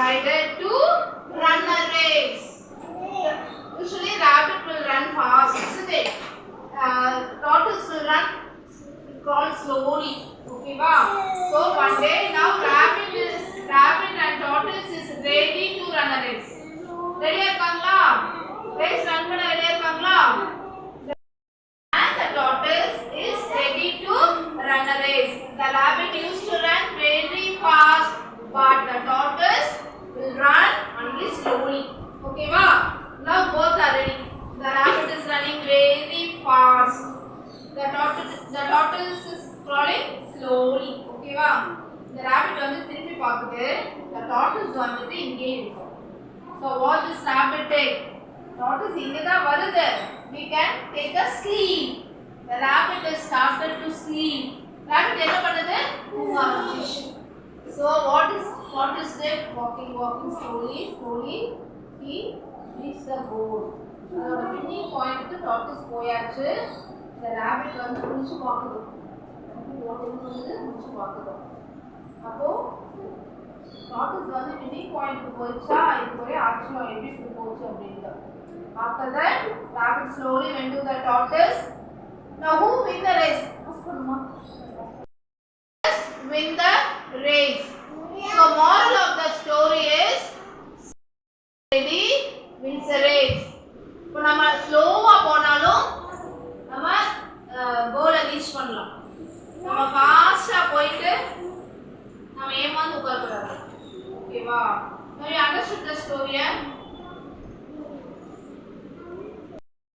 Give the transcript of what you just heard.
decided to run a race. Usually rabbit will run fast, isn't it? Tortoise will crawl slowly. Okay, wow. So one day now rabbit and tortoise is ready to run a race. Ready irukanga? Race run பண்ண ready irukanga? And the tortoise is ready to run a race. The rabbit used to run very fast, but the tortoise will run only slowly. Okay, wow. Now both are ready. The rabbit is running very fast. The tortoise is crawling slowly. Okay, wow. The rabbit வந்து திரும்பி பார்க்குது. The tortoise வந்துட்டு இங்கே இருக்கு. So what does rabbit take? Tortoise இங்க தான் வருது. We can take a sleep. The rabbit has started to sleep. Rabbit என்ன பண்ணுது? தூங்க ஆரம்பிச்சு. So what is it? Walking slowly. He reached the goal. அதோட finishing point tortoise போயாச்சு. The rabbit வந்து முடிச்சு பார்க்குது. ஓடுறது வந்து முடிச்சு பார்க்குது. அப்போ tortoise வந்து finishing point போயிச்சா இது ஒரே ஆக்சுவலா எப்படி போச்சு அப்படிங்க. After that, rabbit slowly went to the tortoise. Now who win the race? Win the race. So moral of the story is ready wins the race. இப்போ நம்ம ஸ்லோவா போனாலும் நம்ம கோலை ரீச் பண்ணலாம். நம்ம ஃபாஸ்டா போயிட்டு நம்ம ஏமாந்து உட்காரக்கூடாது. ஓகேவா? Have you understood the story?